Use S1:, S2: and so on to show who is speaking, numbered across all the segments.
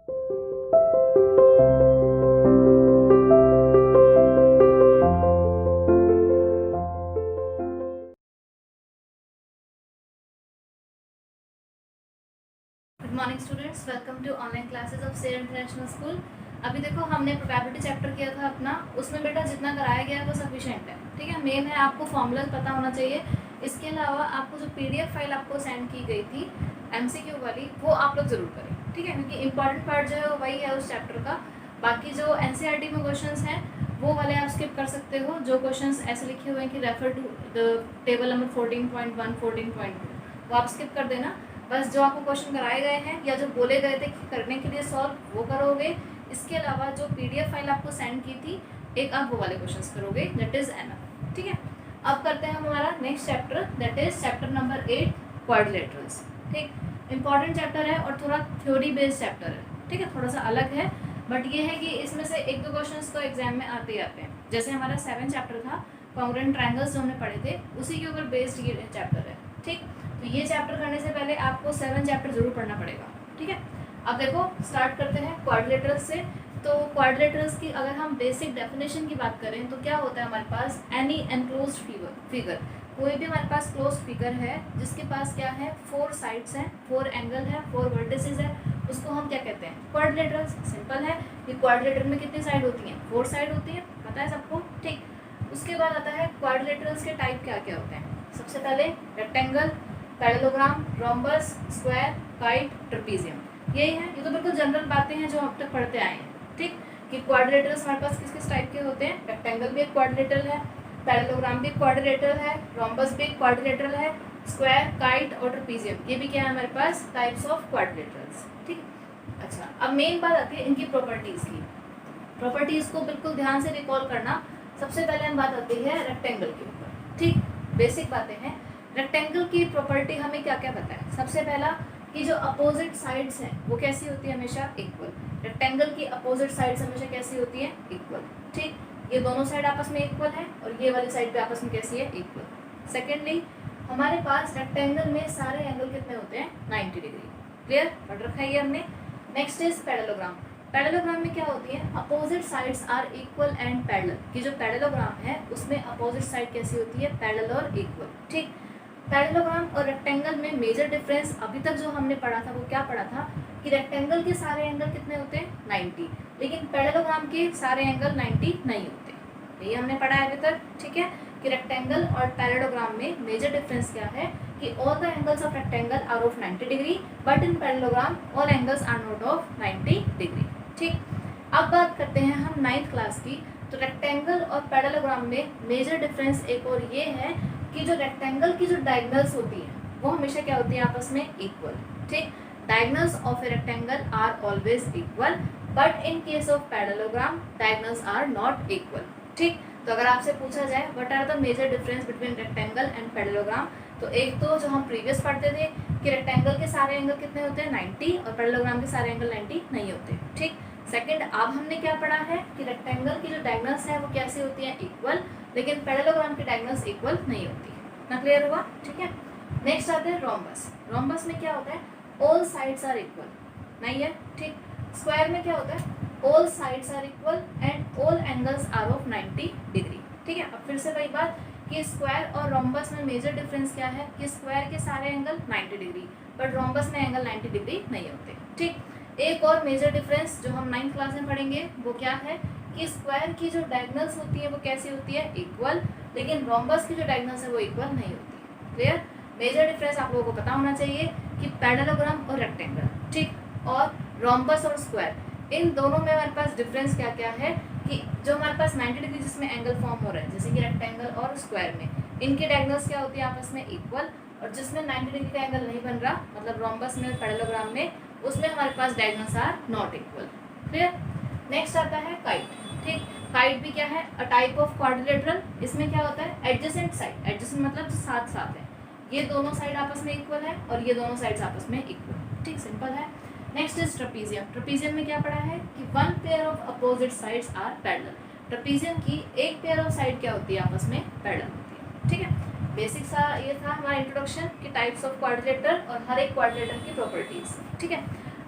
S1: Good morning students, welcome to online classes of सेर international school. अभी देखो हमने प्रोबेबिलिटी चैप्टर किया था अपना, उसमें बेटा जितना कराया गया है वो सफिशिएंट है। ठीक है, मेन है आपको फॉर्मूलाज पता होना चाहिए। इसके अलावा आपको जो पीडीएफ फाइल आपको सेंड की गई थी एमसीक्यू वाली, वो आप लोग जरूर करें। ठीक है, क्योंकि इंपॉर्टेंट पार्ट जो है वही है उस चैप्टर का। बाकी जो एनसीईआरटी में क्वेश्चंस हैं वो वाले आप स्किप कर सकते हो। जो क्वेश्चंस ऐसे लिखे हुए हैं कि refer to the table number 14.1 14.2 वो आप स्किप कर देना। बस जो आपको क्वेश्चन कराए गए हैं या जो बोले गए थे कि करने के लिए सॉल्व वो करोगे। इसके अलावा जो पीडीएफ फाइल आपको सेंड की थी एक आप वो वाले क्वेश्चंस करोगे, दैट इज एनफ। ठीक है, अब करते हैं हम हमारा next chapter, that is chapter number 8 quadrilaterals. ठीक, इंपॉर्टेंट चैप्टर है और थोड़ा थ्योरी बेस्ड चैप्टर है। ठीक है, थोड़ा सा अलग है, बट ये है कि इसमें से एक दो क्वेश्चंस तो एग्जाम में आते ही आते हैं। जैसे हमारा 7 चैप्टर था कॉन्ग्रुएंट ट्रायंगल्स जो हमने पढ़े थे, उसी के ऊपर बेस्ड ये चैप्टर है। ठीक, तो ये चैप्टर करने से पहले आपको 7 चैप्टर जरूर पढ़ना पड़ेगा। ठीक है, अब देखो स्टार्ट करते हैं क्वाड्रिलेटरल्स से। तो क्वाड्रिलेटरल्स की अगर हम बेसिक डेफिनेशन की बात करें तो क्या होता है हमारे पास, एनी एनक्लोज्ड फिगर, कोई भी हमारे पास क्लोज फिगर है जिसके पास क्या है, 4 साइड्स हैं, 4 एंगल है, 4 वर्टिसेस है, उसको हम क्या कहते हैं, क्वाड्रिलेटरल्स। सिंपल है कि क्वाड्रिलेटरल में कितनी साइड होती हैं, 4 साइड होती है, पता है सबको। ठीक, उसके बाद आता है क्वाड्रिलेटरल्स के टाइप क्या क्या होते हैं। सबसे पहले rectangle, parallelogram, rhombus, square, kite, trapezium. यही है, ये तो बिल्कुल जनरल बातें हैं जो अब तक पढ़ते आए हैं। ठीक, कि क्वाड्रिलेटरल्स हमारे पास किस किस टाइप के होते हैं। रेक्टेंगल भी एक क्वाड्रिलेटरल है, पैरेललोग्राम भी क्वाड्रिलेटरल है, रोम्बस भी क्वाड्रिलेटरल है, स्क्वायर, काइट और ट्रेपीजियम ये भी क्या है हमारे पास, टाइप्स ऑफ क्वाड्रिलेटरल्स। ठीक, अच्छा अब मेन बात आती है इनकी प्रॉपर्टीज की। प्रॉपर्टीज को बिल्कुल ध्यान से रिकॉल करना। सबसे पहले हम बात आती है रेक्टेंगल के ऊपर। ठीक, बेसिक बातें हैं। रेक्टेंगल की प्रॉपर्टी हमें क्या क्या पता है। सबसे पहला कि जो अपोजिट साइड्स हैं वो कैसी होती है, हमेशा इक्वल। रेक्टेंगल की अपोजिट साइड्स हमेशा कैसी होती है, इक्वल। ठीक, ये दोनों साइड आपस में इक्वल है और ये वाली साइड भी आपस में कैसी है, इक्वल। सेकेंडली हमारे पास रेक्टेंगल में सारे एंगल कितने होते हैं, 90 डिग्री। क्लियर, पढ़ रखा है ये हमने। Next is parallelogram. पैरेललोग्राम में क्या होती है, opposite sides are equal and parallel. कि जो पैरेललोग्राम है उसमें अपोजिट साइड कैसी होती है, पैरेलल और इक्वल। ठीक, पैरेललोग्राम और रेक्टेंगल में मेजर डिफरेंस अभी तक जो हमने पढ़ा था वो क्या पढ़ा था कि रेक्टेंगल के सारे एंगल कितने होते हैं, 90, लेकिन पैरेललोग्राम के सारे एंगल 90 नहीं होते। ये हमने पढ़ा है अभी तक। ठीक है, कि रेक्टेंगल और पैरेललोग्राम में मेजर डिफरेंस क्या है कि all the angles of rectangle are of 90 degree, but in parallelogram all angles are not of 90 degree. ठीक, अब बात करते हैं हम 9th क्लास की। तो रेक्टेंगल और पैरेललोग्राम में मेजर डिफरेंस एक और ये है कि जो रेक्टेंगल की जो डायगोनल्स होती है वो हमेशा क्या होती है, आपस में इक्वल। ठीक, diagonals of a rectangle are always equal, but in case of parallelogram diagonals are not equal. ठीक, तो अगर आपसे पूछा जाए what are the major difference between rectangle and parallelogram, तो एक तो जो हम प्रीवियस पढ़ते थे कि रेक्टेंगल के सारे एंगल कितने होते हैं, 90, और पैरेललोग्राम के सारे एंगल 90 नहीं होते। ठीक, सेकंड अब हमने क्या पढ़ा है कि रेक्टेंगल की जो डायगोनल्स है वो कैसी होती है, इक्वल, लेकिन पैरेललोग्राम की डायगोनल्स इक्वल नहीं होती। ना क्लियर हुआ। ठीक है, नेक्स्ट आते हैं रोम्बस। रोम्बस में क्या होता है, ऑल साइड्स आर इक्वल, नहीं है। ठीक, स्क्वायर में क्या होता है, all sides are equal and all angles are of 90 degree. ठीक है, अब फिर से वही बात कि स्क्वायर और रोम्बस में मेजर डिफरेंस क्या है कि स्क्वायर के सारे एंगल 90 डिग्री, बट रोम्बस में एंगल 90 डिग्री नहीं होते। ठीक, एक और मेजर डिफरेंस जो हम 9th क्लास में पढ़ेंगे वो क्या है कि स्क्वायर की जो डायगोनल्स होती है वो कैसी होती है, इक्वल, लेकिन रोम्बस की जो डायगोनल्स है वो इक्वल नहीं होती। क्लियर, मेजर डिफरेंस आप लोगों को पता होना चाहिए कि पैरेललोग्राम और रेक्टेंगल, ठीक, और रोम्बस और स्क्वायर, इन दोनों में हमारे पास डिफरेंस क्या क्या है कि जो हमारे पास 90 डिग्री जिसमें एंगल फॉर्म हो रहा है, जैसे कि रेक्टेंगल और स्क्वायर में, इनके डायगोनल्स क्या होती है, आपस में इक्वल, और जिसमें 90 डिग्री का एंगल नहीं बन रहा, मतलब रोम्बस में, पैरेललोग्राम में, उसमें हमारे पास diagonals are not equal. Clear, next आता है काइट। ठीक, काइट भी क्या है, अ टाइप ऑफ क्वाड्रिलेटरल। इसमें क्या होता है, एडजेसेंट साइड, एडजेसेंट मतलब जो साथ साथ है, ये दोनों साइड आपस में इक्वल है और ये दोनों साइड्स आपस में इक्वल। ठीक, सिंपल है। Next is trapezium. ट्रेपीजियम में क्या पढ़ा है कि one pair of opposite sides are parallel. Trapezium की एक पेयर ऑफ साइड क्या होती है, आपस में पैरेलल होती है। ठीक है, बेसिक सा ये था हमारा इंट्रोडक्शन कि टाइप्स ऑफ क्वाड्रिलेटर और हर एक क्वाड्रिलेटर की प्रॉपर्टीज। ठीक है,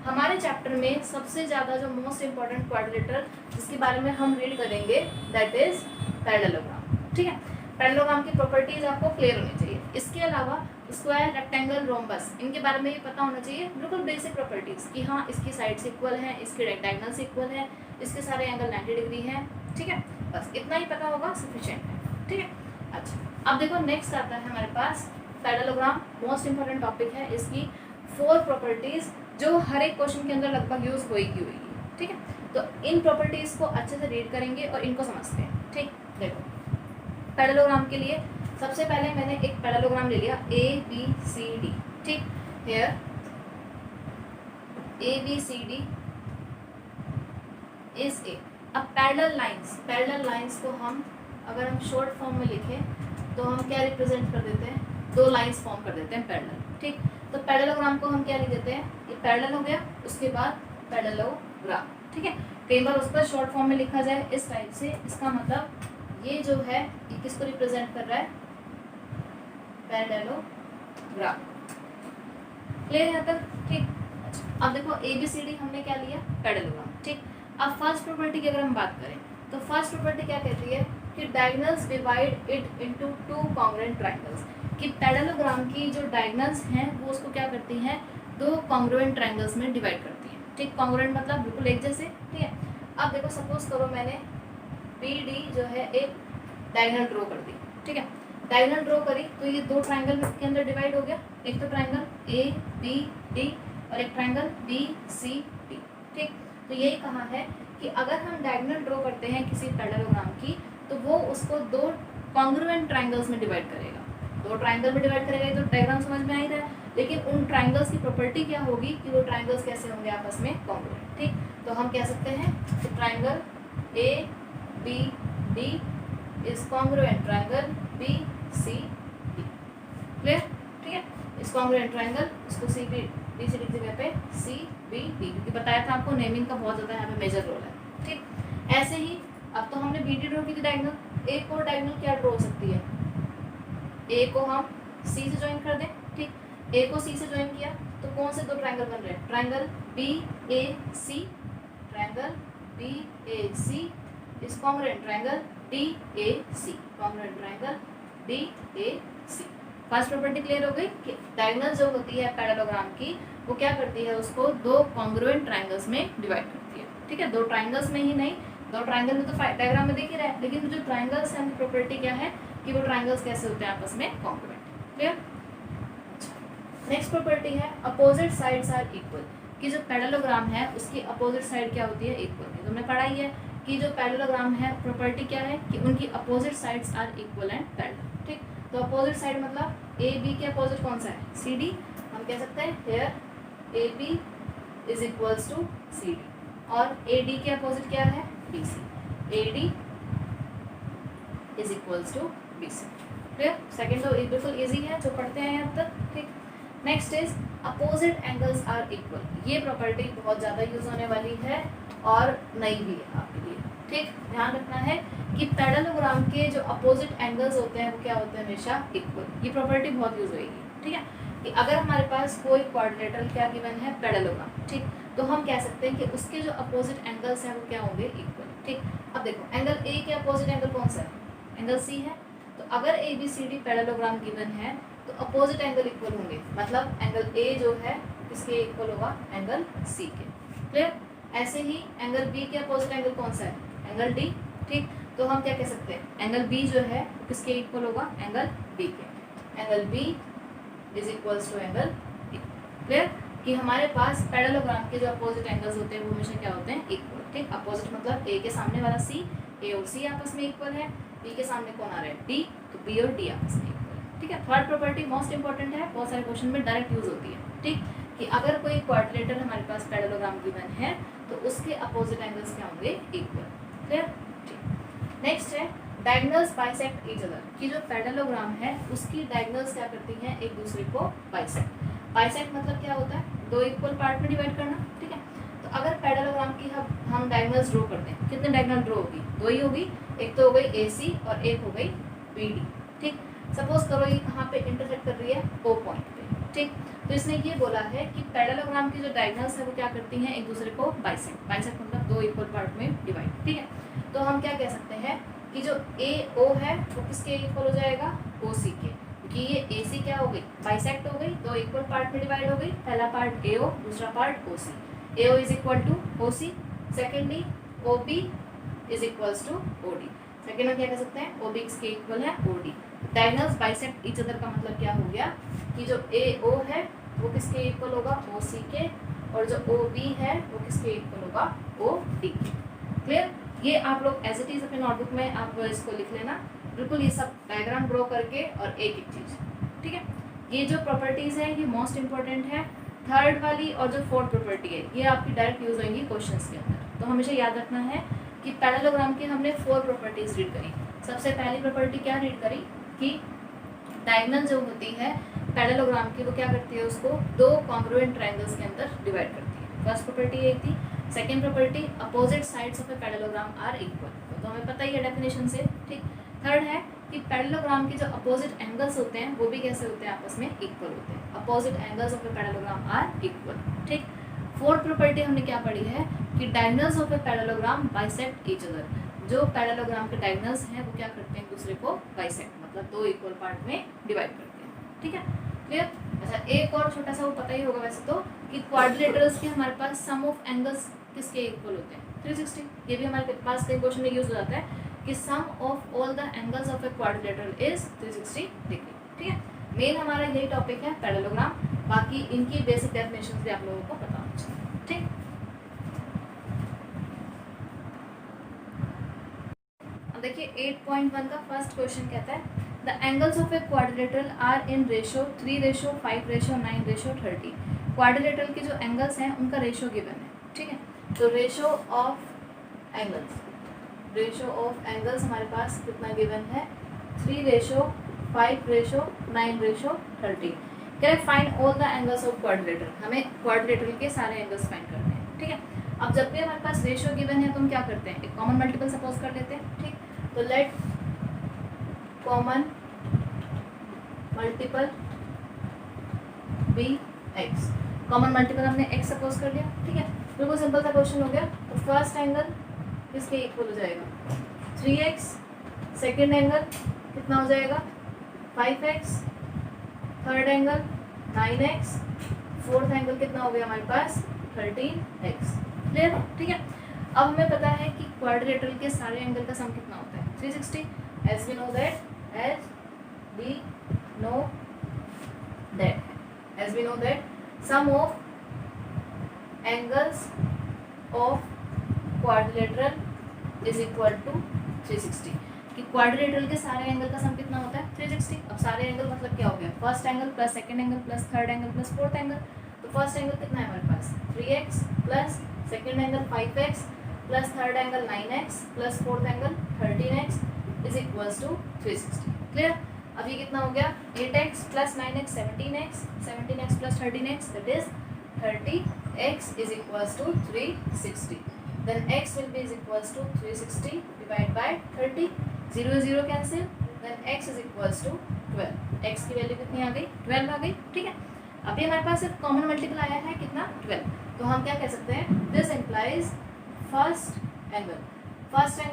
S1: हमारे चैप्टर में सबसे ज़्यादा जो मोस्ट इम्पॉर्टेंट क्वाड्रिलेटरल जिसके बारे में हम रीड करेंगे दैट इज पैरेललोग्राम। ठीक है, पैरेललोग्राम की प्रॉपर्टीज आपको क्लियर होनी चाहिए। इसके अलावा स्क्वायर, रेक्टेंगल, रोम्बस, इनके बारे में भी पता होना चाहिए, बिल्कुल बेसिक प्रॉपर्टीज कि हाँ इसकी साइड्स इक्वल हैं, इसके डायगोनल से इक्वल है, इसके सारे एंगल 90 डिग्री हैं। ठीक है, बस इतना ही पता होगा सफिशिएंट है। ठीक है, अच्छा अब देखो नेक्स्ट आता है हमारे पास पैरेललोग्राम। मोस्ट इंपॉर्टेंट टॉपिक है, इसकी 4 प्रॉपर्टीज जो हर एक क्वेश्चन के अंदर लगभग यूज होगी। ठीक है, तो इन प्रॉपर्टीज को अच्छे से रीड करेंगे और इनको समझते हैं। ठीक, देखो पैरेललोग्राम के लिए सबसे पहले मैंने एक पैरेललोग्राम ले लिया ABCD। ठीक, हेयर ABCD इज ए। अब पैरेलल लाइंस को हम अगर हम शॉर्ट फॉर्म में लिखें तो हम क्या रिप्रेजेंट कर देते हैं, 2 लाइंस फॉर्म कर देते हैं पैरेलल। ठीक, तो पैरेललोग्राम को हम क्या लिख देते हैं, ये पैरेलल हो गया, उसके बाद पैरेललोग्राम। ठीक है, कई बार उसका शॉर्ट फॉर्म में लिखा जाए इस टाइप से, इसका मतलब ये जो है ये किसको रिप्रेजेंट कर रहा है, पैरेललोग्राम। क्लियर है तक? ठीक, अच्छा अब देखो ABCD हमने क्या लिया, पैरेललोग्राम। ठीक, अब फर्स्ट प्रॉपर्टी की अगर हम बात करें तो फर्स्ट प्रॉपर्टी क्या कहती है कि diagonals divide it into 2 congruent triangles, कि पैरेललोग्राम की जो डायगोनल्स हैं वो उसको क्या करती हैं, 2 कॉन्ग्रुएंट ट्रायंगल्स में डिवाइड करती हैं। ठीक, कॉन्ग्रुएंट मतलब बिल्कुल एक जैसे। ठीक है, अब देखो सपोज करो मैंने BD जो है एक डायगोनल ड्रॉ कर दी। ठीक है, डायगोनल ड्रॉ करी तो ये 2 ट्रायंगल के अंदर डिवाइड हो गया, एक तो ट्रायंगल ABD और एक ट्रायंगल BCD। ठीक, तो यही कहा है कि अगर हम डायगोनल ड्रॉ करते हैं किसी पैरेललोग्राम की तो वो उसको 2 कॉन्ग्रुएंट ट्रायंगल्स में डिवाइड करेगा। 2 ट्रायंगल में डिवाइड करेगा, ये तो डायग्राम समझ में आ ही रहा है, लेकिन उन ट्रायंगल्स की प्रॉपर्टी क्या होगी कि वो ट्रायंगल्स कैसे होंगे आपस में कॉन्ग्रुएंट। ठीक, तो हम कह सकते हैं कि triangle ABD is congruent triangle BCD। Clear? ठीक है, इस कॉन्ग्रुएंट ट्रायंगल इसको BCD की जगह पे CBD, क्योंकि बताया था आपको नेमिंग का बहुत ज़्यादा यहाँ पे मेजर रोल है। ठीक, ऐसे ही अब तो हमने BD ड्रॉ की थी डायगोनल, एक और डायगोनल क्या ड्रॉ हो सकती है, A को हम C से ज्वाइन कर दें। ठीक, A को C से ज्वाइन किया तो कौन से 2 ट्रायंगल बन रहे हैं, triangle BAC, triangle BAC is congruent triangle DAC, congruent triangle DAC। First property clear हो गई कि डायगोनल जो होती है पैरेललोग्राम की वो क्या करती है, उसको 2 कॉन्ग्रुएंट ट्रायंगल्स में डिवाइड करती है। ठीक है, 2 ट्रायंगल्स में ही नहीं, 2 ट्रायंगल में तो डायग्राम में देख ही रहा है, लेकिन जो ट्रायंगल्स हैं उनकी प्रॉपर्टी क्या है कि वो ट्रायंगल्स कैसे होते हैं आपस में कॉन्ग्रुएंट। क्लियर? नेक्स्ट प्रॉपर्टी है अपोजिट साइड्स आर इक्वल, कि जो पैरेललोग्राम है उसकी अपोजिट साइड क्या होती है, इक्वल। ये तुमने पढ़ा ही है कि जो पैरेललोग्राम है प्रॉपर्टी क्या है कि उनकी opposite sides are equal and parallel. ठीक, तो अपोजिट साइड मतलब AB के अपोजिट कौन सा है, CD। हम कह सकते हैं here AB is equals to CD, और AD के अपोजिट क्या है, BC। AD is equals to BC। Clear? Second तो बिल्कुल इजी है जो पढ़ते हैं यहाँ तक। ठीक, next is opposite angles are equal. ये प्रॉपर्टी बहुत ज़्यादा यूज होने वाली है और नई भी है आपके लिए। ठीक, ध्यान रखना है कि पैरेललोग्राम के जो अपोजिट एंगल्स होते हैं वो क्या होते हैं, हमेशा इक्वल। ये प्रॉपर्टी बहुत यूज होगी। ठीक है, कि अगर हमारे पास कोई क्वाड्रिलेटरल क्या गिवन है, पैरेललोग्राम। ठीक, तो हम कह सकते हैं कि उसके जो अपोजिट एंगल्स हैं वो क्या होंगे, इक्वल। ठीक, अब देखो एंगल A के अपोजिट एंगल कौन सा है, एंगल C है। तो अगर ABCD पैरेललोग्राम गिवन है तो अपोजिट एंगल इक्वल होंगे, मतलब एंगल A जो है किसके इक्वल होगा, एंगल C के। क्लियर? ऐसे ही एंगल B के अपोजिट एंगल कौन सा है, एंगल D। ठीक, तो हम क्या कह सकते हैं, एंगल B जो है किसके इक्वल होगा, एंगल D के। Angle B is equals to angle D। Clear? कि हमारे पास पैरेललोग्राम के जो अपोजिट एंगल्स होते हैं वो हमेशा क्या होते हैं, इक्वल। ठीक, अपोजिट मतलब A के सामने वाला C, A और C आपस में इक्वल है, B के सामने कौन आ रहा है, D, तो B और D आपस में इक्वल है। ठीक है, थर्ड प्रॉपर्टी मोस्ट इंपॉर्टेंट है, बहुत सारे क्वेश्चन में डायरेक्ट यूज होती है। ठीक, कि अगर कोई क्वाड्रिलेटरल हमारे पास पैरेललोग्राम गिवन है तो उसके अपोजिट एंगल्स क्या होंगे, इक्वल। क्लियर? ठीक, नेक्स्ट है डायगोनल्स बाइसेक्ट ईच अदर, कि जो पैरेललोग्राम है उसकी डायगोनल्स क्या करती हैं, एक दूसरे को बाइसेक्ट। बाइसेक्ट मतलब क्या होता है, 2 इक्वल पार्ट में डिवाइड करना। ठीक है, तो अगर पैरेललोग्राम की हम डायगोनल्स ड्रॉ करते हैं, कितने डायगोनल ड्रॉ होगी, 2 ही होगी, एक तो हो गई AC और एक हो गई BD। ठीक, सपोज करो ये कहाँ पे इंटरसेक्ट कर रही है, O पॉइंट पे। ठीक, तो इसने ये बोला है कि पैरेललोग्राम की जो डायगोनल्स है वो क्या करती हैं, एक दूसरे को बाइसेक्ट, बाइसेक्ट मतलब दो इक्वल पार्ट में डिवाइड, ठीक है। तो हम क्या कह सकते हैं कि जो ए ओ है वो किसके इक्वल हो जाएगा, ओ सी के, क्योंकि ये ए सी क्या हो गई, बाइसेक्ट हो गई, दो इक्वल पार्ट में डिवाइड हो गई, पहला पार्ट ए ओ, दूसरा part O C. A O is equal to O C, secondly O B is equals to O D. Second में क्या कह सकते हैं, ओ बी किसके इक्वल है, O D. Diagonals bisect each other का मतलब क्या हो गया कि जो ए ओ है वो किसके इक्वल होगा, ओ सी के, और जो ओ बी है वो किसके इक्वल होगा, ओ डी के। क्लियर। ये आप लोग एज इट इज अपने नोटबुक में आप इसको लिख लेना, बिल्कुल ये सब डायग्राम ड्रॉ करके और एक एक चीज, ठीक है। ये जो प्रॉपर्टीज है ये मोस्ट इंपॉर्टेंट है। थर्ड वाली और जो फोर्थ प्रॉपर्टी है ये आपकी डायरेक्ट यूज होंगी क्वेश्चंस के अंदर। तो हमेशा याद रखना है कि पैरेललोग्राम की हमने 4 प्रॉपर्टीज रीड करी। सबसे पहली प्रॉपर्टी क्या रीड करी कि डायगोनल जो होती है पैरेललोग्राम की वो क्या करती है, उसको दो कॉन्ग्रुएंट ट्रायंगल्स के अंदर डिवाइड करती है। फर्स्ट प्रॉपर्टी ये थी। Second property opposite sides of a parallelogram are equal, तो हमें पता ही है डेफिनेशन से, ठीक। थर्ड है कि पैरेललोग्राम के जो अपोजिट एंगल्स होते हैं वो भी कैसे होते हैं, आपस में इक्वल होते हैं। Opposite angles of a parallelogram are equal, ठीक। फोर्थ प्रॉपर्टी हमने क्या पढ़ी है कि diagonals of a parallelogram bisect each other. जो पैरेललोग्राम के डायगोनल्स हैं वो क्या करते हैं, एक दूसरे को बाइसेक्ट मतलब दो इक्वल पार्ट में डिवाइड करते हैं, ठीक है। क्लियर। अच्छा, एक और छोटा सा वो पता ही होगा वैसे तो कि क्वाड्रिलेटरल्स के हमारे पास सम ऑफ एंगल्स किसके इक्वल होते हैं, 360। ये भी हमारे पास कई क्वेश्चन में यूज हो जाता है कि sum of all the angles of a quadrilateral is 360 degree, ठीक है। मेन हमारा यही टॉपिक है पैरेललोग्राम, बाकी इनकी बेसिक डेफिनेशन भी आप लोगों को पता होना चाहिए, ठीक। अब देखिए 8.1 का फर्स्ट क्वेश्चन कहता है the angles of a quadrilateral are in ratio 3:5:9:30। Quadrilateral के जो एंगल्स हैं उनका रेशो गिवन है, ठीक है। तो रेशो ऑफ एंगल्स हमारे पास कितना गिवन है, 3:5:9:30। Correct. Find all the angles of quadrilateral, हमें क्वाड्रिलेटरल के सारे एंगल्स फाइंड करने हैं, ठीक है। अब जब भी हमारे पास रेशो गिवन है तो हम क्या करते हैं, एक कॉमन मल्टीपल सपोज कर लेते हैं, ठीक। तो let common multiple be x. Common multiple हमने एक्स सपोज कर लिया, ठीक है। बिल्कुल सिंपल सा क्वेश्चन हो गया। तो फर्स्ट एंगल किसके इक्वल हो जाएगा, 3x। सेकेंड एंगल कितना हो जाएगा, 5x। Third angle 9x। Fourth angle कितना हो गया हमारे पास, 13x। क्लियर, ठीक है। अब हमें पता है कि क्वाड्रिलेटरल के सारे एंगल का सम कितना होता है, 360। as we know that sum of angles of quadrilateral is equal to 360। कि क्वाड्रिलेटरल के सारे एंगल का सम कितना होता है, 360। अब सारे एंगल मतलब क्या हो गया, first angle plus second angle plus third angle plus fourth angle. तो फर्स्ट एंगल कितना है हमारे पास, 3x plus second angle 5x plus third angle 9x plus fourth angle 13x is equals to 360। Clear. अब ये कितना हो गया, 8x plus 9x 17x, 17x प्लस 13x that is 30x is equals to 360। Then x will be is equals to 360 divide by 30, 0 0 cancel, then x is equals to 12। x की value कितनी आ गई, 12 आ गई, ठीक है। अभी हमारे पास एक कॉमन मल्टीपल आया है कितना, 12। तो हम क्या कह सकते हैं, दिस इम्प्लाइज फर्स्ट एंगल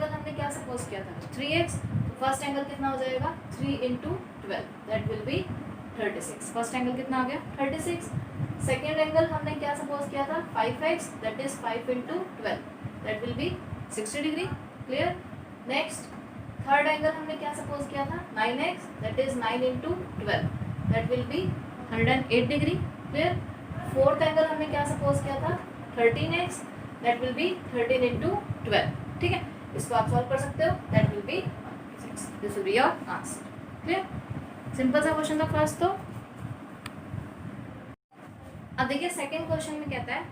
S1: हमने क्या सपोज किया था, 3x। तो फर्स्ट एंगल कितना हो जाएगा, 3 × 12 that will be 36। First angle कितना आ गया, 36। सेकेंड एंगल हमने क्या सपोज किया था, 5x that is 5 × 12 that will be 60 degree. Clear. Next third angle हमने क्या सपोज किया था, 9x that is 9 × 12 that will be 108 degree. Clear. Fourth angle हमने क्या सपोज किया था, 13x दैट विल बी 13 × 12, ठीक है। इसको आप सॉल्व कर सकते हो, that will be 6। This will be your answer. Clear. Simple सा क्वेश्चन था फर्स्ट। तो अब देखिए सेकंड क्वेश्चन में कहता है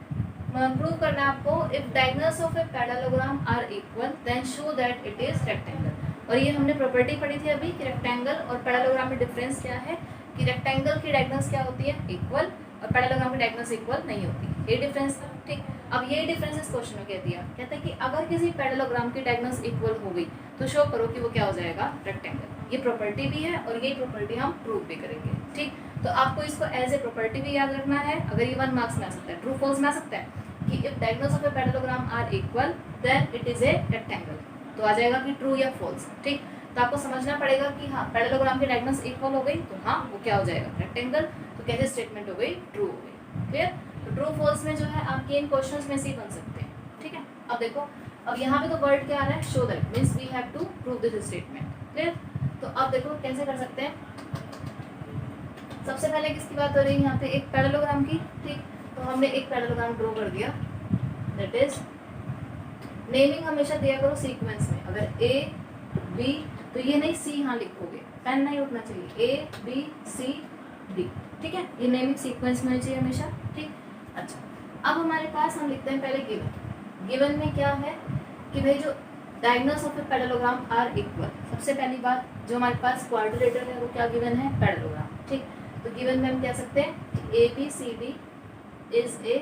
S1: प्रूव करना है आपको, if diagonals of a parallelogram are equal then show that it is rectangle. और ये हमने प्रॉपर्टी पढ़ी थी अभी कि रेक्टेंगल और पैरेललोग्राम में डिफरेंस क्या है, कि रेक्टेंगल की डायगोनल्स क्या होती है, इक्वल, और पैरेललोग्राम की डायगोनल्स इक्वल नहीं होती। ये डिफरेंस था, ठीक। अब ये डिफरेंस इस क्वेश्चन में कह दिया, कहता है कि अगर किसी पैरेललोग्राम की डायगोनल्स इक्वल हो गई तो शो करो कि वो क्या हो जाएगा, रेक्टेंगल। ये प्रॉपर्टी भी है और ये प्रॉपर्टी हम प्रूव भी करेंगे, ठीक। तो आपको इसको एज ए प्रॉपर्टी भी याद रखना है। अगर ये 1 मार्क्स में आ सकता है, ट्रू फॉल्स में आ सकता है कि if diagonals of a parallelogram are equal then it is a rectangle, तो आ जाएगा कि ट्रू या फॉल्स। ठीक, तो आपको समझना पड़ेगा कि हाँ पैरेललोग्राम की डायगोनल्स इक्वल हो गई तो हाँ वो क्या हो जाएगा, रेक्टेंगल। तो कैसे स्टेटमेंट हो गई, ट्रू हो गई। क्लियर। तो ट्रू फॉल्स में जो है आपके इन क्वेश्चंस में से ही बन सकते हैं। ठीक है, अब देखो, अब यहाँ पे तो वर्ड क्या आ रहा है, show that, means we have to prove this statement. Clear. तो अब देखो कैसे कर सकते हैं। सबसे पहले किसकी बात हो रही है यहाँ पे, एक पैरेललोग्राम की। ठीक, तो हमने एक पैरेललोग्राम ड्रॉ कर दिया, दैट इज नेमिंग हमेशा दिया करो सीक्वेंस में। अगर ए बी तो ये नहीं सी यहाँ लिखोगे, पेन नहीं उठना चाहिए, ए बी सी डी। ठीक है, ये नेमिंग सीक्वेंस में होनी चाहिए हमेशा। ठीक, अच्छा अब हमारे पास हम लिखते हैं पहले गिवन। गिवन में क्या है कि भाई जो diagonals of a parallelogram are equal, सबसे पहली बात जो हमारे पास क्वाड्रिलेटरल है वो क्या गिवन है, पैरेललोग्राम। ठीक, तो गिवन में हम कह सकते हैं A B C D is a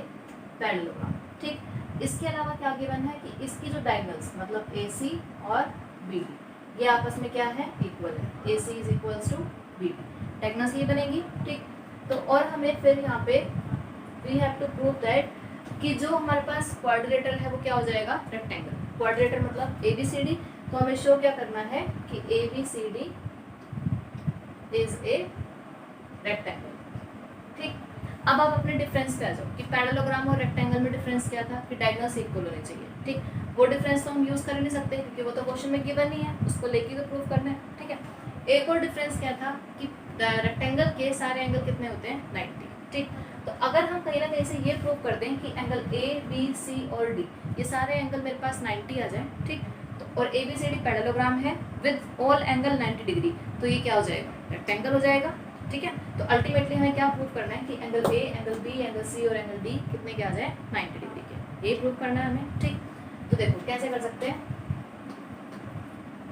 S1: parallelogram. ठीक, इसके अलावा क्या गिवन है कि इसकी जो डायगोनल्स मतलब ए सी और बी डी ये आपस में क्या है, इक्वल है। A C is equals to B D, diagonals ये बनेगी। ठीक, तो और हमें फिर यहाँ पे we have to prove that कि जो हमारे पास क्वाड्रिलेटरल है वो क्या हो जाएगा, रेक्टेंगल। क्वाड्रिलेटरल मतलब ए बी सी डी, तो हमें शो क्या करना है कि A B C D is a rectangle. ठीक, अब आप अपने डिफरेंस पे आ जाओ कि पैरेललोग्राम और रेक्टेंगल में डिफरेंस क्या था कि डायगोनल्स इक्वल होने चाहिए। ठीक, वो डिफरेंस तो हम यूज कर नहीं सकते क्योंकि वो तो क्वेश्चन में गिवन नहीं है, उसको लेके तो प्रूव करना है। ठीक है, एक और डिफरेंस क्या था कि रेक्टेंगल के सारे एंगल कितने होते हैं, 90। ठीक, तो अगर हम कहीं ना कहीं से ये प्रूव कर दें कि एंगल ए बी सी और डी ये सारे एंगल मेरे पास 90 आ जाए। ठीक, तो और A B C D parallelogram है विद ऑल एंगल 90 डिग्री, तो ये क्या हो जाएगा, रेक्टेंगल हो जाएगा। ठीक है, तो अल्टीमेटली हमें क्या प्रूव करना है कि angle A, angle B, angle C और एंगल डी कितने के आ जाए, 90 डिग्री के, ये प्रूव करना है हमें। ठीक, तो देखो कैसे कर सकते हैं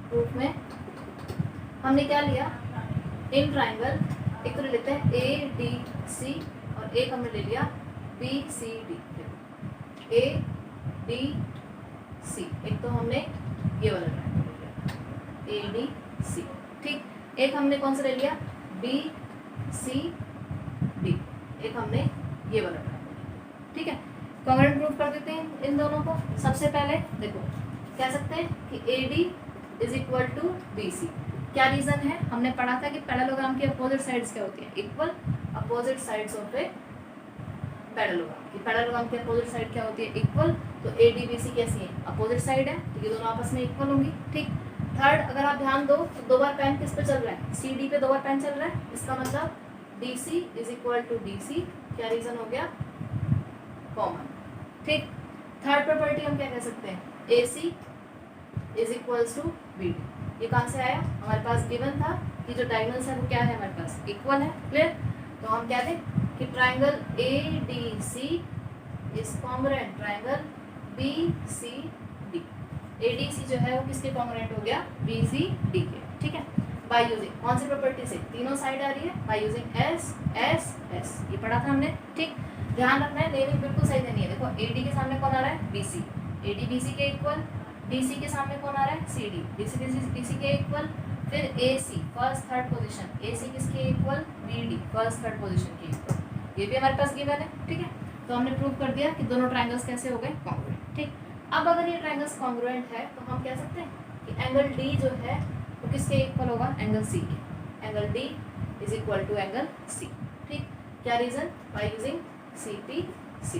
S1: प्रूफ में। हमने क्या लिया, इन ट्राइंगल एक तो ले लेते हैं ए डी सी और एक हमने ले लिया B C D. A D C, एक तो हमने ये वाला ट्राइंगल ले लिया ए डी सी। ठीक, एक हमने कौन सा ले लिया, बी सी डी, एक हमने ये वाला ट्राइंगल। ठीक है, कॉन्ग्रुएंट प्रूफ कर देते हैं इन दोनों को। सबसे पहले देखो कह सकते हैं कि A D is equal to B C. क्या रीजन है, हमने पढ़ा था कि पैरेललोग्राम की अपोजिट साइड्स क्या होती है, equal. Opposite sides of a parallelogram की, पैरेललोग्राम की अपोजिट साइड क्या होती है, इक्वल। तो ए डी बी सी कैसी है, अपोजिट साइड है, तो ये दोनों आपस में इक्वल होंगी। ठीक, थर्ड अगर आप ध्यान दो तो 2 बार पेन किस पे चल रहा है, सी डी पे 2 बार पेन चल रहा है, इसका मतलब D C is equal to D C. क्या रीजन हो गया, कॉमन। ठीक, थर्ड प्रॉपर्टी हम क्या कह सकते हैं, A C is equals to B D. ये कहाँ से आया, हमारे पास गिवन था कि जो डायगोनल्स है वो क्या है, हमारे पास इक्वल है। क्लियर, तो हम क्या दें कि triangle A D C is congruent triangle B C D. A D C जो है वो किसके कॉन्ग्रुएंट हो गया, बी सी डी के। ठीक है, बाय यूजिंग कौन सी प्रॉपर्टी से, तीनों साइड आ रही है, bye using S S S, ये पढ़ा था हमने। ठीक, ध्यान रखना है, नेमिंग बिल्कुल सही देनी है। देखो ए डी के सामने कौन आ रहा है, B C, A D B C के इक्वल। डी सी के सामने कौन आ रहा है, सी डी, डी सी के इक्वल। फिर A C first third position, A C किसके इक्वल, B D first third position के इक्वल, ये भी हमारे पास गिवन है। ठीक है, तो हमने प्रूव कर दिया कि दोनों ट्राइंगल्स कैसे हो गए, कॉन्ग्रुएंट। ठीक, अब अगर ये ट्राइंगल्स कॉन्ग्रुएंट है तो हम कह सकते हैं कि एंगल डी जो है वो किसके इक्वल होगा, एंगल सी के। Angle D is equal to angle C. ठीक, क्या reason, by using C T C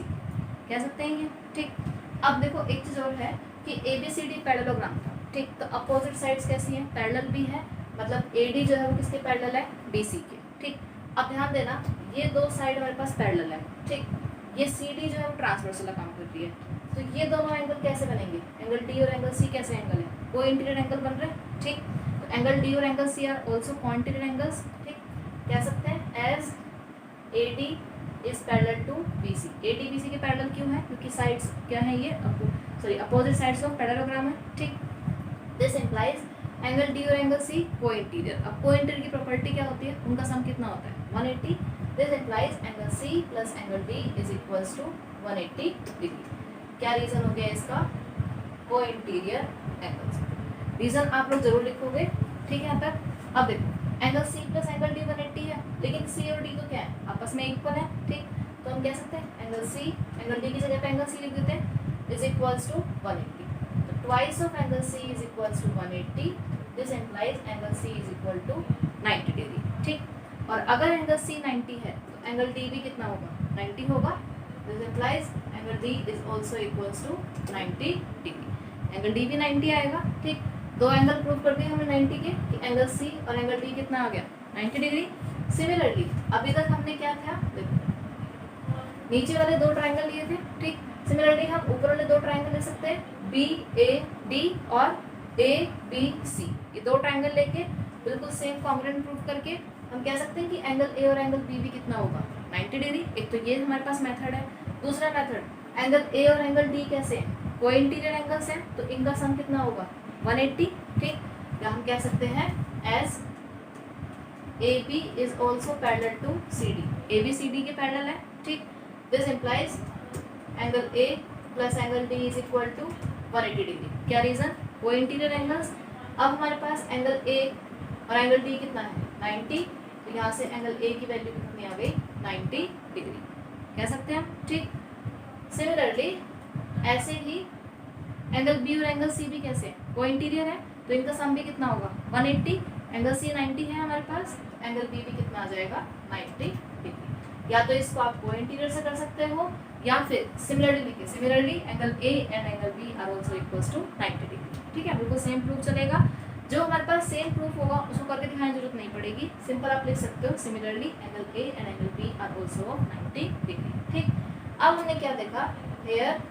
S1: कह सकते हैं ये। ठीक, अब देखो एक चीज और है कि A B C D parallelogram था। ठीक, तो अपोजिट साइड्स कैसी हैं, पैरेलल भी है, मतलब ए डी जो है वो किसके पैरेलल है, बी सी के। ठीक, अब ध्यान देना ये 2 साइड हमारे पास पैरेलल है। ठीक, ये सी डी जो है वो ट्रांसवर्सल काम करती है, तो ये दोनों एंगल कैसे बनेंगे, एंगल डी और एंगल सी कैसे एंगल है, को इंटीरियर एंगल बन रहे हैं। ठीक, तो एंगल डी और angle C are also co interior angles. ठीक, कह सकते हैं as A D is parallel to B C. A D B C के पैरेलल क्यों है, क्योंकि साइड्स क्या है, ये अपोजिट साइड्स ऑफ पैरेललोग्राम है। ठीक, दिस इंप्लाइज एंगल डी और एंगल सी को इंटीरियर। अब को इंटीरियर की प्रॉपर्टी क्या होती है, उनका सम कितना होता है, 180। This implies angle C plus angle D is equals to 180 degree. क्या रीजन हो गया इसका, को इंटीरियर एंगल्स। रीजन आप लोग जरूर लिखोगे। ठीक है, यहाँ तक। अब देखो angle C plus angle D 180 है, लेकिन सी और डी तो क्या है, आपस में इक्वल है, ठीक। तो हम कह सकते हैं एंगल सी, एंगल डी की जगह पे एंगल सी लिख देते हैं, इज इक्वल्स टू 180। तो twice of angle C is equals to 180, this implies angle C is equal to 90 degree, ठीक। और अगर एंगल सी 90 है तो एंगल डी भी कितना होगा, 90 होगा, this implies angle D is also equals to 90 degree. Angle D भी 90 आएगा, ठीक। दो एंगल प्रूव कर दिए हमने 90 के, कि एंगल सी और एंगल डी कितना आ गया, 90 डिग्री। सिमिलरली अभी तक हमने क्या था, देखो नीचे वाले दो ट्राइंगल लिए थे, ठीक। सिमिलरली हम ऊपर वाले दो ट्राइंगल ले सकते हैं, बी ए डी और ए बी सी। ये दो ट्राइंगल लेके बिल्कुल सेम कॉन्ग्रुएंट प्रूव करके हम कह सकते हैं कि एंगल ए और एंगल बी भी कितना होगा, 90 डिग्री। एक तो ये हमारे पास मेथड है। दूसरा मेथड, एंगल ए और एंगल डी कैसे हैं, कोई इंटीरियर एंगल्स हैं, तो इनका सम कितना होगा, 180, ठीक। या हम कह सकते हैं as A B is also parallel to C D, A B C D के पैरेलल है, ठीक। This implies angle A plus angle D is equal to 180 degree. क्या रीजन, वो इंटीरियर एंगल्स। अब हमारे पास एंगल ए और एंगल डी कितना है, 90, तो यहाँ से एंगल ए की वैल्यू कितनी आ गई, 90 डिग्री कह सकते हैं, ठीक। सिमिलरली ऐसे ही एंगल बी और एंगल सी भी कैसे है, वो इंटीरियर है, तो इनका सम भी कितना होगा, 180। एंगल सी 90 है हमारे पास, एंगल बी भी कितना आ जाएगा, 90 डिग्री। या तो इसको आप को इंटीरियर से कर सकते हो, या फिर सिमिलरली लिखिए, similarly angle A and angle B are also equals to 90 degree, ठीक है। बिल्कुल सेम प्रूफ चलेगा। जो हमारे पास सेम प्रूफ होगा उसको करके दिखाने की जरूरत नहीं पड़ेगी, सिंपल आप लिख सकते हो, similarly angle A and angle B are also 90 degree, ठीक। अब हमने क्या देखा, here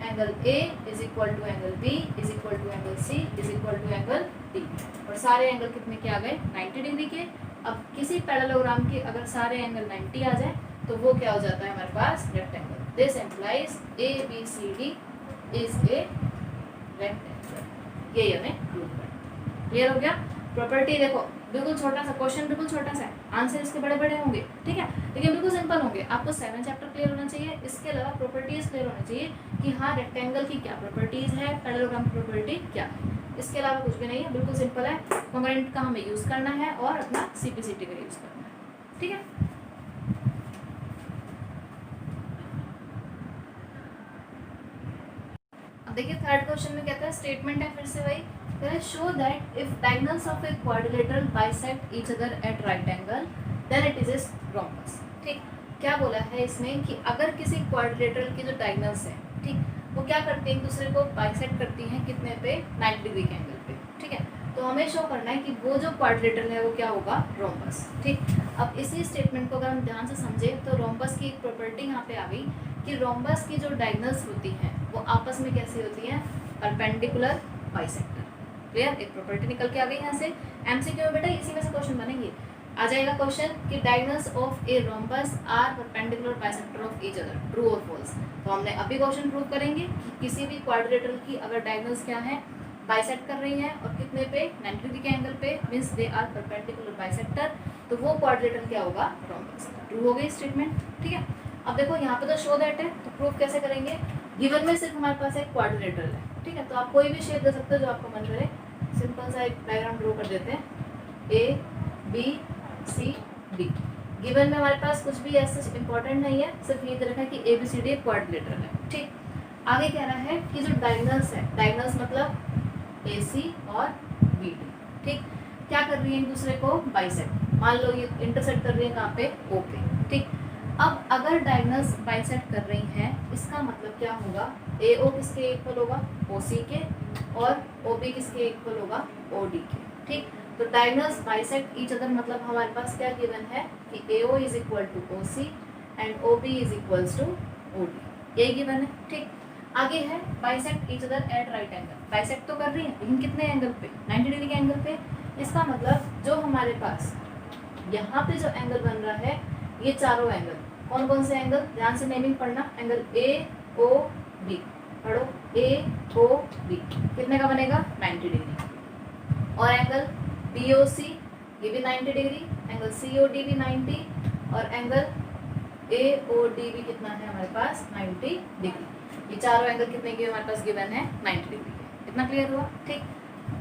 S1: angle A is equal to angle B is equal to angle C is equal to angle D, और सारे एंगल कितने के आ गए, 90 डिग्री के। अब किसी पैरेललोग्राम के अगर सारे एंगल 90 आ जाए तो वो क्या हो जाता है हमारे पास, rectangle. This implies A B C D is a rectangle. ये हमें प्रूव करना। क्लियर हो गया। प्रॉपर्टी देखो बिल्कुल छोटा सा क्वेश्चन, बिल्कुल छोटा सा है, आंसर इसके बड़े बड़े होंगे, ठीक है, लेकिन बिल्कुल सिंपल होंगे। आपको 7 चैप्टर क्लियर होना चाहिए, इसके अलावा प्रॉपर्टीज क्लियर होना चाहिए कि हाँ रेक्टेंगल की क्या प्रॉपर्टीज है, पैरेललोग्राम की प्रॉपर्टी क्या है। इसके अलावा कुछ भी नहीं है, बिल्कुल सिंपल है। कॉन्ग्रुएंट का हमें यूज़ करना है और अपना सिंप्लिसिटी का यूज़ करना है, ठीक है। अब देखिए थर्ड क्वेश्चन में कहता है, स्टेटमेंट है फिर से वही, show that if diagonals of a quadrilateral bisect each other at right angle then it is a rhombus, ठीक। क्या बोला है इसमें कि अगर किसी क्वाड्रिलेटरल की जो डायगोनल्स हैं, ठीक, वो क्या करती हैं, एक दूसरे को बाइसेक्ट करती हैं कितने पे, 90 डिग्री के एंगल पे, ठीक है। तो हमें शो करना है कि वो जो क्वाड्रिलेटरल है वो क्या होगा, रोम्बस, ठीक। अब इसी स्टेटमेंट को अगर हम ध्यान से समझें तो रोम्बस की एक प्रॉपर्टी यहाँ पे आ गई कि रोम्बस की जो डायगोनल्स होती हैं वो आपस में कैसी होती हैं, परपेंडिकुलर बाइसेक्टर। क्लियर, एक प्रॉपर्टी निकल के आ गई यहाँ से। एमसीक्यू में बेटा इसी में से क्वेश्चन बनेंगे। आ जाएगा क्वेश्चन कि diagonals of a rhombus are perpendicular bisector of each other, true और फॉल्स। तो हमने अभी क्वेश्चन प्रूव करेंगे कि किसी भी क्वाड्रिलेटरल की अगर डायगोनल्स क्या है, बाइसेक्ट कर रही हैं और कितने पे, 90 डिग्री के एंगल पे, means they are perpendicular bisector, तो वो क्वाड्रिलेटरल क्या होगा, रोम्बस। ट्रू हो गई स्टेटमेंट, ठीक है। अब देखो यहाँ पे तो शो दैट है, तो प्रूफ कैसे करेंगे, गिवन में सिर्फ हमारे पास एक क्वाड्रिलेटरल है, ठीक है। तो आप कोई भी शेप दे सकते हो जो आपको मन करे। सिंपल सा एक डायग्राम ड्रॉ कर देते हैं, A B C D. Given में हमारे पास कुछ भी ऐसा इंपॉर्टेंट नहीं है, सिर्फ ये दे रखा है कि ए बी सी डी एक क्वाड्रिलेटरल है, ठीक। आगे कह रहा है कि जो डायगोनल्स है, डायगोनल्स मतलब ए सी और बी डी, ठीक, क्या कर रही है, एक दूसरे को बाइसेक्ट। मान लो ये इंटरसेक्ट कर रही है कहाँ पे, ओ पे, ठीक। अब अगर डायगोनल्स बाइसेक्ट कर रही हैं, इसका मतलब क्या होगा, ए ओ किसके इक्वल होगा, ओ सी के, और ओ बी किसके इक्वल होगा, ओ डी के, ठीक। तो डायगोनल्स बाइसेक्ट ईच अदर मतलब हमारे पास क्या गिवन है कि A O is equal to O C and O B is equals to O D, ये गिवन है, ठीक। आगे है bisect each other at right angle. Bisect तो कर रही है लेकिन कितने एंगल पे, 90 डिग्री के एंगल पे। इसका मतलब जो हमारे पास यहाँ पे जो एंगल बन रहा है, ये चारों एंगल कौन कौन से एंगल, ध्यान से नेमिंग पढ़ना, एंगल ए ओ बी, पढ़ो ए ओ बी, कितने का बनेगा, 90 डिग्री। और एंगल बी ओ सी, ये भी 90 degree, angle C O D भी 90, और एंगल ए ओ डी भी कितना है हमारे पास, 90 डिग्री। ये चारों एंगल कितने के हमारे पास गिवन है, 90 डिग्री के। इतना क्लियर हुआ, ठीक।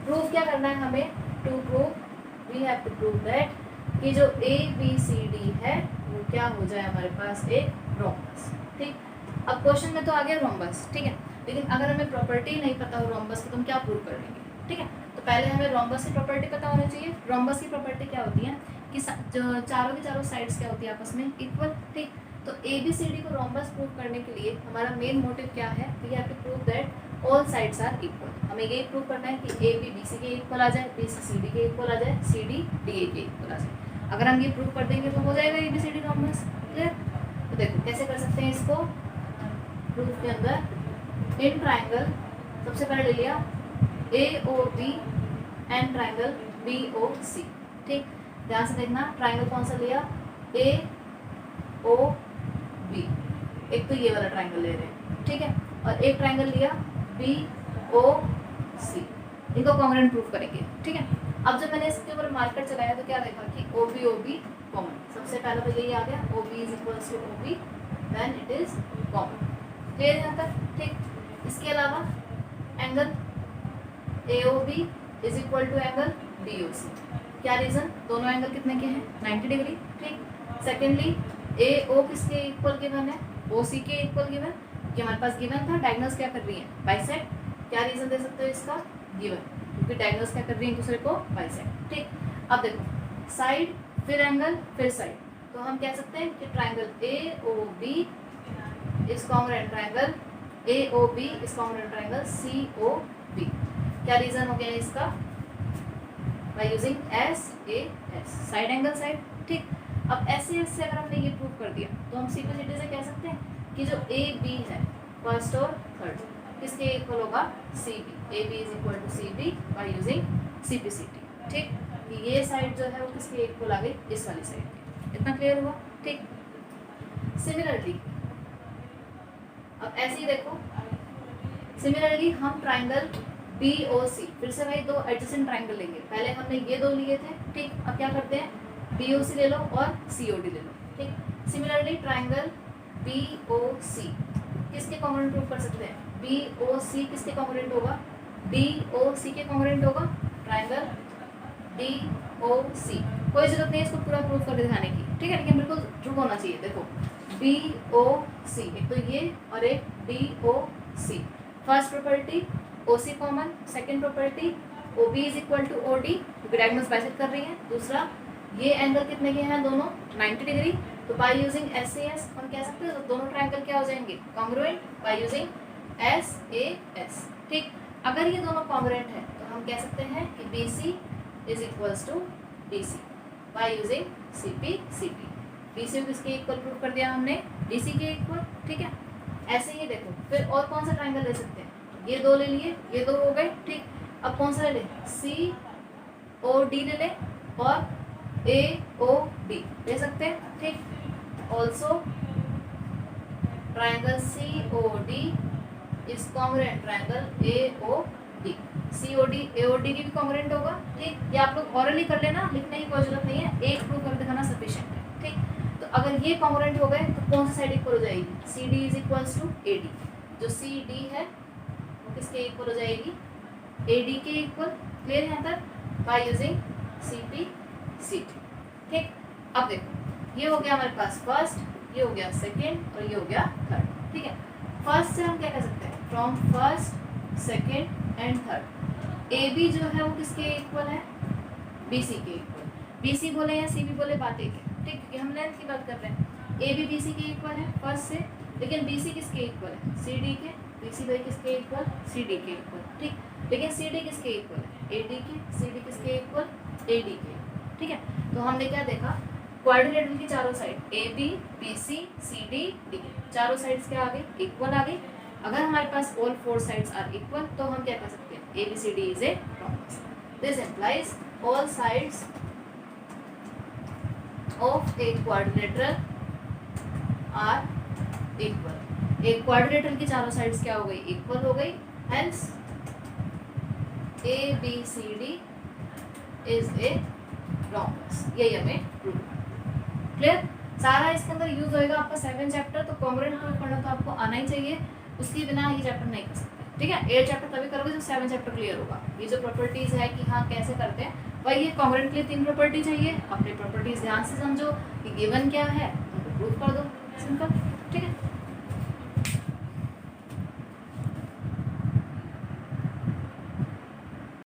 S1: प्रूफ क्या करना है हमें, to prove we have to prove that कि जो ए बी सी डी है वो क्या हो जाए हमारे पास एक रोम्बस। ठीक, अब क्वेश्चन में तो आ गया रोम्बस, ठीक है, लेकिन अगर हमें प्रॉपर्टी नहीं पता हो रोम्बस की तो हम क्या प्रूव कर लेंगे। ठीक है, तो पहले हमें रोम्बस की प्रॉपर्टी पता होनी चाहिए। रोम्बस की प्रॉपर्टी क्या होती है कि जो चारों की चारों साइड्स क्या होती है आपस में इक्वल। ठीक, तो ए बी सी डी को रोम्बस प्रूव करने के लिए हमारा मेन मोटिव क्या है, we have to prove that all sides are equal. हमें यही प्रूव करना है कि ए बी बी सी के इक्वल आ जाए, बी सी सी डी के इक्वल आ जाए, सी डी डी ए के इक्वल आ जाए। अगर हम ये प्रूव कर देंगे तो हो जाएगा A B C D rhombus. Clear, तो देखो कैसे कर सकते हैं इसको प्रूफ के अंदर। इन ट्राइंगल सबसे पहले ले लिया A O B and triangle B O C. ठीक, ध्यान से देखना ट्राइंगल कौन सा लिया, ए ओ बी, एक तो ये वाला ट्राइंगल ले रहे हैं। ठीक है, और एक ट्राइंगल लिया बी ओ सी, इनको कॉन्ग्रुएंट प्रूफ करेंगे। ठीक है, अब जब मैंने इसके ऊपर मार्कर चलाया तो क्या देखा कि ओ बी कॉमन, सबसे पहला तो यही आ गया O B is equals to O B when it is common. Clear यहाँ तक। ठीक, इसके अलावा angle A O B is equal to angle B O C. क्या रीजन, दोनों एंगल कितने के हैं 90 डिग्री। ठीक, सेकेंडली ए ओ किसके इक्वल गिवन है, ओ सी के इक्वल गिवन, कि हमारे पास गिवन था। डायगोनल्स क्या कर रही है बाइसेक्ट। क्या रीजन दे सकते हो इसका, गिवन, क्योंकि डायगोनल्स क्या कर रही है एक दूसरे को बाइसेक्ट। ठीक, अब देखो साइड फिर एंगल फिर साइड, तो हम कह सकते हैं कि triangle A O B is congruent triangle A O B is congruent triangle C O B. क्या रीजन हो गया इसका, by using S A S, side angle side. ठीक, अब ऐसे ऐसे अगर हमने ये प्रूव कर दिया तो हम सिंपलिसिटी से कह सकते हैं कि जो ए बी है फर्स्ट और थर्ड किसके इक्वल होगा, C B. A B is equal to C B by using C P C T. ठीक, कि ये साइड जो है वो किसके इक्वल आ गई, इस वाली साइड की। इतना क्लियर हुआ। ठीक, सिमिलरली अब ऐसे ही देखो, सिमिलरली हम ट्राइंगल बी ओ सी, फिर से भाई दो एडजेसेंट ट्राइंगल लेंगे। पहले हमने ये दो लिए थे। ठीक, अब क्या करते हैं बी ओ सी ले लो और सी ओ डी ले लो। ठीक, सिमिलरली ट्राइंगल बी ओ सी किसके कॉन्ग्रुएंट प्रूव कर सकते हैं, बी ओ सी किसके कॉन्ग्रुएंट होगा, डी ओ सी के कॉन्ग्रुएंट होगा ट्राइंगल डी ओ सी। कोई जरूरत नहीं है इसको पूरा प्रूव कर दिखाने की। ठीक है, लेकिन बिल्कुल ट्रू होना चाहिए। देखो बी ओ सी, एक तो ये और एक D O C. First property O C common, second property O B is equal to O D, क्योंकि डायगोनल्स बाइसेक्ट कर रही है। दूसरा ये एंगल कितने के हैं दोनों 90 डिग्री, तो bye using S A S हम कह सकते हैं तो दोनों ट्राइंगल क्या हो जाएंगे congruent bye using S A S. ठीक, अगर ये दोनों कॉन्ग्रुएंट है तो हम कह सकते हैं कि B C is equals to D C by using C P C T. B C किसके इक्वल प्रूव कर दिया हमने, डी सी के इक्वल। ठीक है, ऐसे ही देखो फिर और कौन सा ट्राइंगल ले सकते हैं, ये दो ले लिए, ये दो हो गए। ठीक, अब कौन सा ले लें, सी ओ डी ले लें और ए ओ डी ले सकते हैं। ठीक, also triangle C O D is congruent triangle A O D, C O D A O D की भी कॉन्ग्रुएंट होगा। ठीक, ये आप लोग ऑरली कर लेना, लिखने की कोई जरूरत नहीं है, एक प्रूव कर दिखाना सफिशिएंट है। ठीक, तो अगर ये कॉन्ग्रुएंट हो गए तो कौन सी साइड इक्वल हो जाएगी, C D is equals to A D. जो सी डी है वो किसके इक्वल हो जाएगी, ए डी के इक्वल। क्लियर यहाँ तक, by using C P C T. ठीक, अब देखो ये हो गया हमारे पास फर्स्ट, ये हो गया सेकेंड और ये हो गया थर्ड। ठीक है, फर्स्ट से हम क्या कह सकते हैं, from first second and third A B जो है वो किसके इक्वल है, बी सी के इक्वल। बी सी बोले या सी बी बोले बात एक है। ठीक, क्योंकि हम लेंथ की बात कर रहे हैं। ए बी बी सी के इक्वल है फर्स्ट से, लेकिन बी सी किसके इक्वल है, सी डी के। बी सी बाई किसके इक्वल, सी डी के इक्वल। ठीक, लेकिन सी डी किसके इक्वल है, ए डी के। सी डी किसके इक्वल, ए डी के। ठीक है, तो हमने क्या देखा, क्वाड्रिलेटरल की चारों side A B B C C D D, चारों साइड्स क्या आ गई, इक्वल आ गई। अगर हमारे पास all four sides are equal तो हम क्या कर सकते हैं, A B C D is a rhombus. This implies all sides of a quadrilateral are equal. एक क्वाड्रिलेटरल की चारों साइड्स क्या हो गई, इक्वल हो गई। Hence A B C D is a rhombus. यही हमें प्रूव करना। क्लियर, सारा इसके अंदर यूज होएगा आपका 7 चैप्टर, तो कॉन्ग्रुएंट प्रूव करना तो आपको आना ही चाहिए, उसके बिना ये चैप्टर नहीं कर सकते। ठीक है। 8 चैप्टर तभी करोगे जब 7 चैप्टर क्लियर होगा। ये जो प्रॉपर्टीज़ है कि हाँ कैसे करते हैं, वही है। कॉन्ग्रुएंट के लिए 3 प्रॉपर्टी चाहिए, अपनी प्रॉपर्टीज़ ध्यान से समझो कि गिवन क्या है उनको प्रूव कर दो, सिंपल। ठीक है।